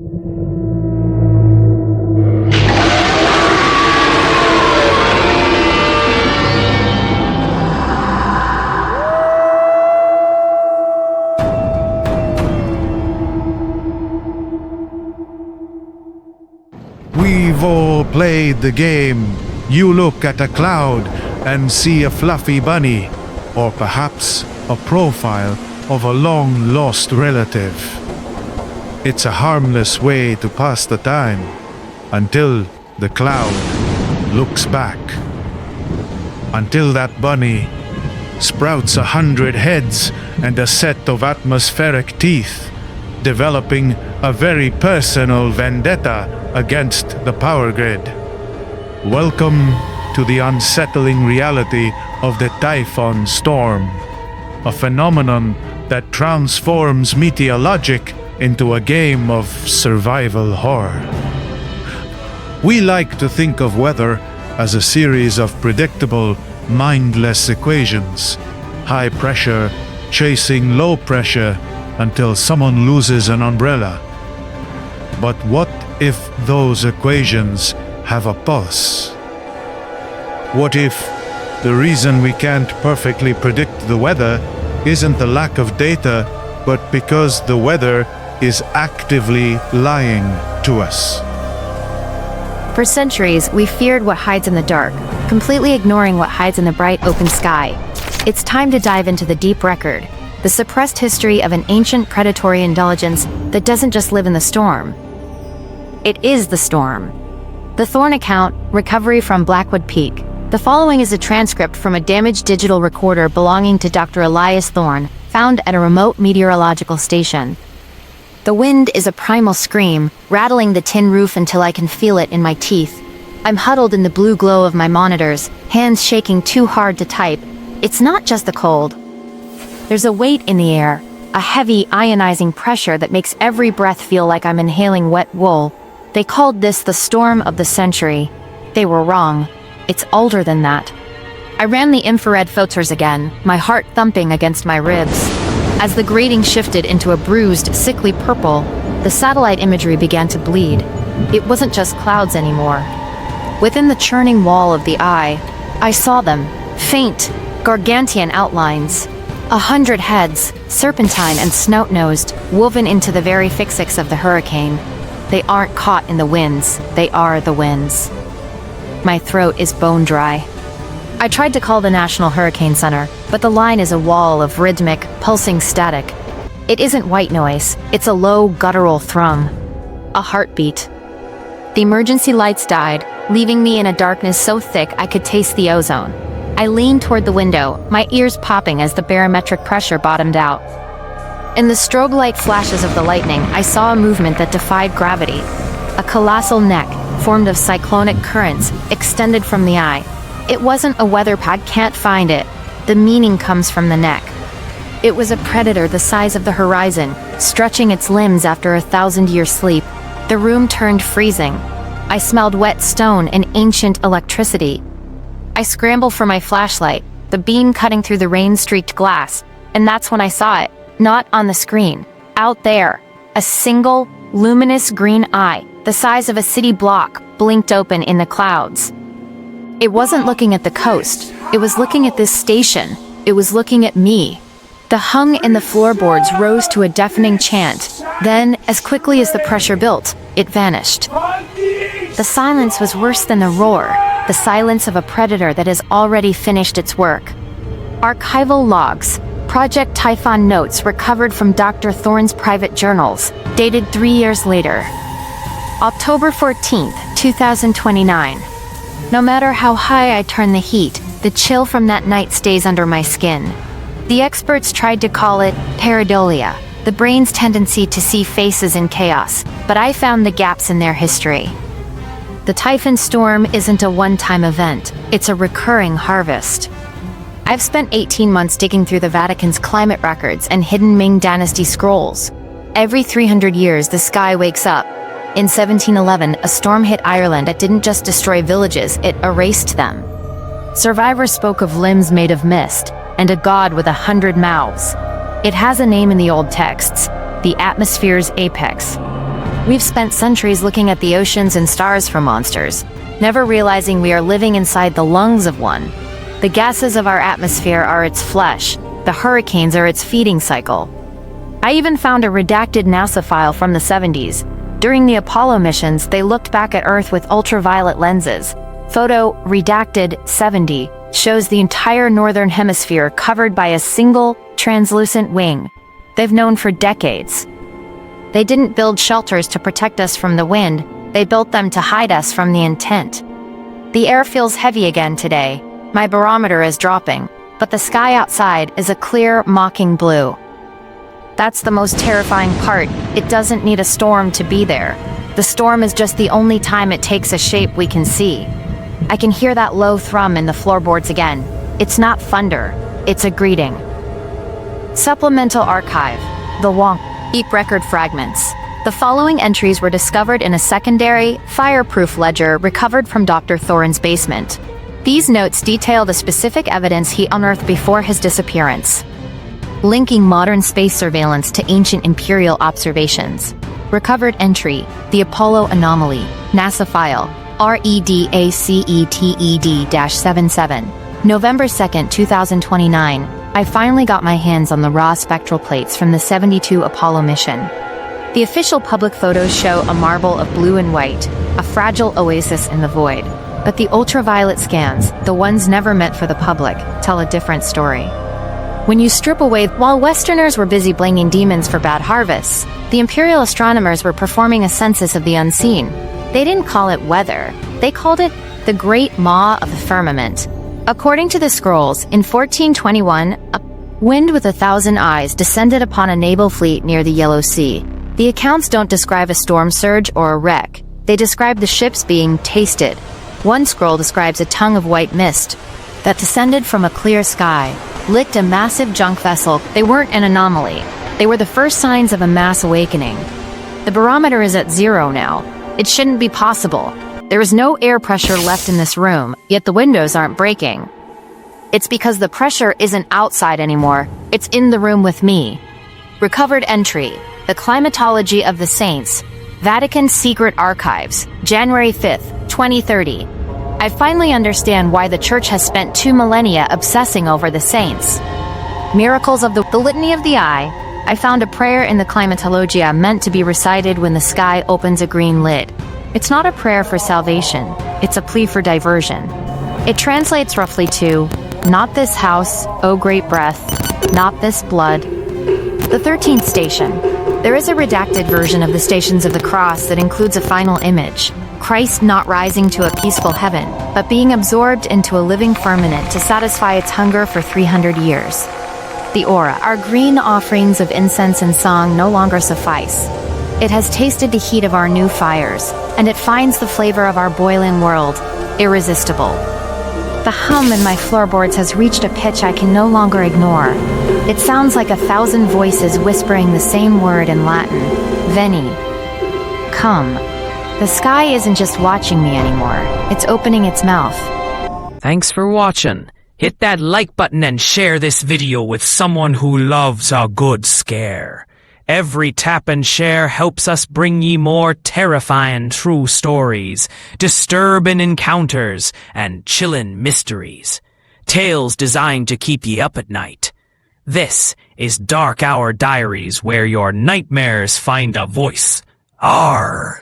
We've all played the game. You look at a cloud and see a fluffy bunny, or perhaps a profile of a long-lost relative. It's a harmless way to pass the time, until the cloud looks back. Until that bunny sprouts 100 heads and a set of atmospheric teeth, developing a very personal vendetta against the power grid. Welcome to the unsettling reality of the Typhon Storm, a phenomenon that transforms meteorologic into a game of survival horror. We like to think of weather as a series of predictable, mindless equations, high pressure chasing low pressure until someone loses an umbrella. But what if those equations have a pulse? What if the reason we can't perfectly predict the weather isn't the lack of data, but because the weather is actively lying to us? For centuries, we feared what hides in the dark, completely ignoring what hides in the bright open sky. It's time to dive into the deep record, the suppressed history of an ancient predatory intelligence that doesn't just live in the storm. It is the storm. The Thorn account, Recovery from Blackwood Peak. The following is a transcript from a damaged digital recorder belonging to Dr. Elias Thorn, found at a remote meteorological station. The wind is a primal scream, rattling the tin roof until I can feel it in my teeth. I'm huddled in the blue glow of my monitors, hands shaking too hard to type. It's not just the cold. There's a weight in the air, a heavy ionizing pressure that makes every breath feel like I'm inhaling wet wool. They called this the storm of the century. They were wrong. It's older than that. I ran the infrared filters again, my heart thumping against my ribs. As the grating shifted into a bruised, sickly purple, the satellite imagery began to bleed. It wasn't just clouds anymore. Within the churning wall of the eye, I saw them, faint, gargantuan outlines. 100 heads, serpentine and snout-nosed, woven into the very physics of the hurricane. They aren't caught in the winds, they are the winds. My throat is bone dry. I tried to call the National Hurricane Center, but the line is a wall of rhythmic, pulsing static. It isn't white noise, it's a low, guttural thrum. A heartbeat. The emergency lights died, leaving me in a darkness so thick I could taste the ozone. I leaned toward the window, my ears popping as the barometric pressure bottomed out. In the strobe light flashes of the lightning, I saw a movement that defied gravity. A colossal neck, formed of cyclonic currents, extended from the eye. It wasn't a weather pad, can't find it. The meaning comes from the neck. It was a predator the size of the horizon, stretching its limbs after 1,000-year sleep. The room turned freezing. I smelled wet stone and ancient electricity. I scrambled for my flashlight, the beam cutting through the rain-streaked glass, and that's when I saw it, not on the screen, out there. A single, luminous green eye, the size of a city block, blinked open in the clouds. It wasn't looking at the coast, it was looking at this station, it was looking at me. The hum in the floorboards rose to a deafening chant, then, as quickly as the pressure built, it vanished. The silence was worse than the roar, the silence of a predator that has already finished its work. Archival logs, Project Typhon notes recovered from Dr. Thorn's private journals, dated 3 years later. October 14th, 2029. No matter how high I turn the heat, the chill from that night stays under my skin. The experts tried to call it pareidolia, the brain's tendency to see faces in chaos, but I found the gaps in their history. The Typhon storm isn't a one-time event, it's a recurring harvest. I've spent 18 months digging through the Vatican's climate records and hidden Ming Dynasty scrolls. Every 300 years, the sky wakes up. In 1711, a storm hit Ireland that didn't just destroy villages, it erased them. Survivors spoke of limbs made of mist, and a god with 100 mouths. It has a name in the old texts, the atmosphere's apex. We've spent centuries looking at the oceans and stars for monsters, never realizing we are living inside the lungs of one. The gases of our atmosphere are its flesh, the hurricanes are its feeding cycle. I even found a redacted NASA file from the 70s. During the Apollo missions, they looked back at Earth with ultraviolet lenses. Photo redacted 70 shows the entire northern hemisphere covered by a single, translucent wing. They've known for decades. They didn't build shelters to protect us from the wind, they built them to hide us from the intent. The air feels heavy again today. My barometer is dropping, but the sky outside is a clear, mocking blue. That's the most terrifying part. It doesn't need a storm to be there. The storm is just the only time it takes a shape we can see. I can hear that low thrum in the floorboards again. It's not thunder, it's a greeting. Supplemental Archive. The Wonk. Deep record fragments. The following entries were discovered in a secondary, fireproof ledger recovered from Dr. Thorin's basement. These notes detail the specific evidence he unearthed before his disappearance. Linking modern space surveillance to ancient imperial observations. Recovered entry, the Apollo anomaly, NASA file, REDACETED-77. November 2, 2029, I finally got my hands on the raw spectral plates from the 72 Apollo mission. The official public photos show a marble of blue and white, a fragile oasis in the void. But the ultraviolet scans, the ones never meant for the public, tell a different story. When you strip away, while Westerners were busy blaming demons for bad harvests, the imperial astronomers were performing a census of the unseen. They didn't call it weather, they called it the Great Maw of the Firmament. According to the scrolls, in 1421, a wind with 1,000 eyes descended upon a naval fleet near the Yellow Sea. The accounts don't describe a storm surge or a wreck. They describe the ships being tasted. One scroll describes a tongue of white mist that descended from a clear sky, licked a massive junk vessel. They weren't an anomaly. They were the first signs of a mass awakening. The barometer is at 0 now. It shouldn't be possible. There is no air pressure left in this room, yet the windows aren't breaking. It's because the pressure isn't outside anymore. It's in the room with me. Recovered entry, the Climatology of the Saints, Vatican Secret Archives, January 5th, 2030. I finally understand why the Church has spent 2 millennia obsessing over the saints. Miracles of the Litany of the Eye. I found a prayer in the Climatologia meant to be recited when the sky opens a green lid. It's not a prayer for salvation, it's a plea for diversion. It translates roughly to, "Not this house, O great breath, not this blood." The 13th station. There is a redacted version of the Stations of the Cross that includes a final image. Christ not rising to a peaceful heaven, but being absorbed into a living firmament to satisfy its hunger for 300 years. The aura. Our green offerings of incense and song no longer suffice. It has tasted the heat of our new fires, and it finds the flavor of our boiling world irresistible. The hum in my floorboards has reached a pitch I can no longer ignore. It sounds like 1,000 voices whispering the same word in Latin. Veni. Come. The sky isn't just watching me anymore, it's opening its mouth. Thanks for watching. Hit that like button and share this video with someone who loves a good scare. Every tap and share helps us bring ye more terrifying true stories, disturbing encounters, and chillin' mysteries. Tales designed to keep ye up at night. This is Darkhour Diaries, where your nightmares find a voice. Arr!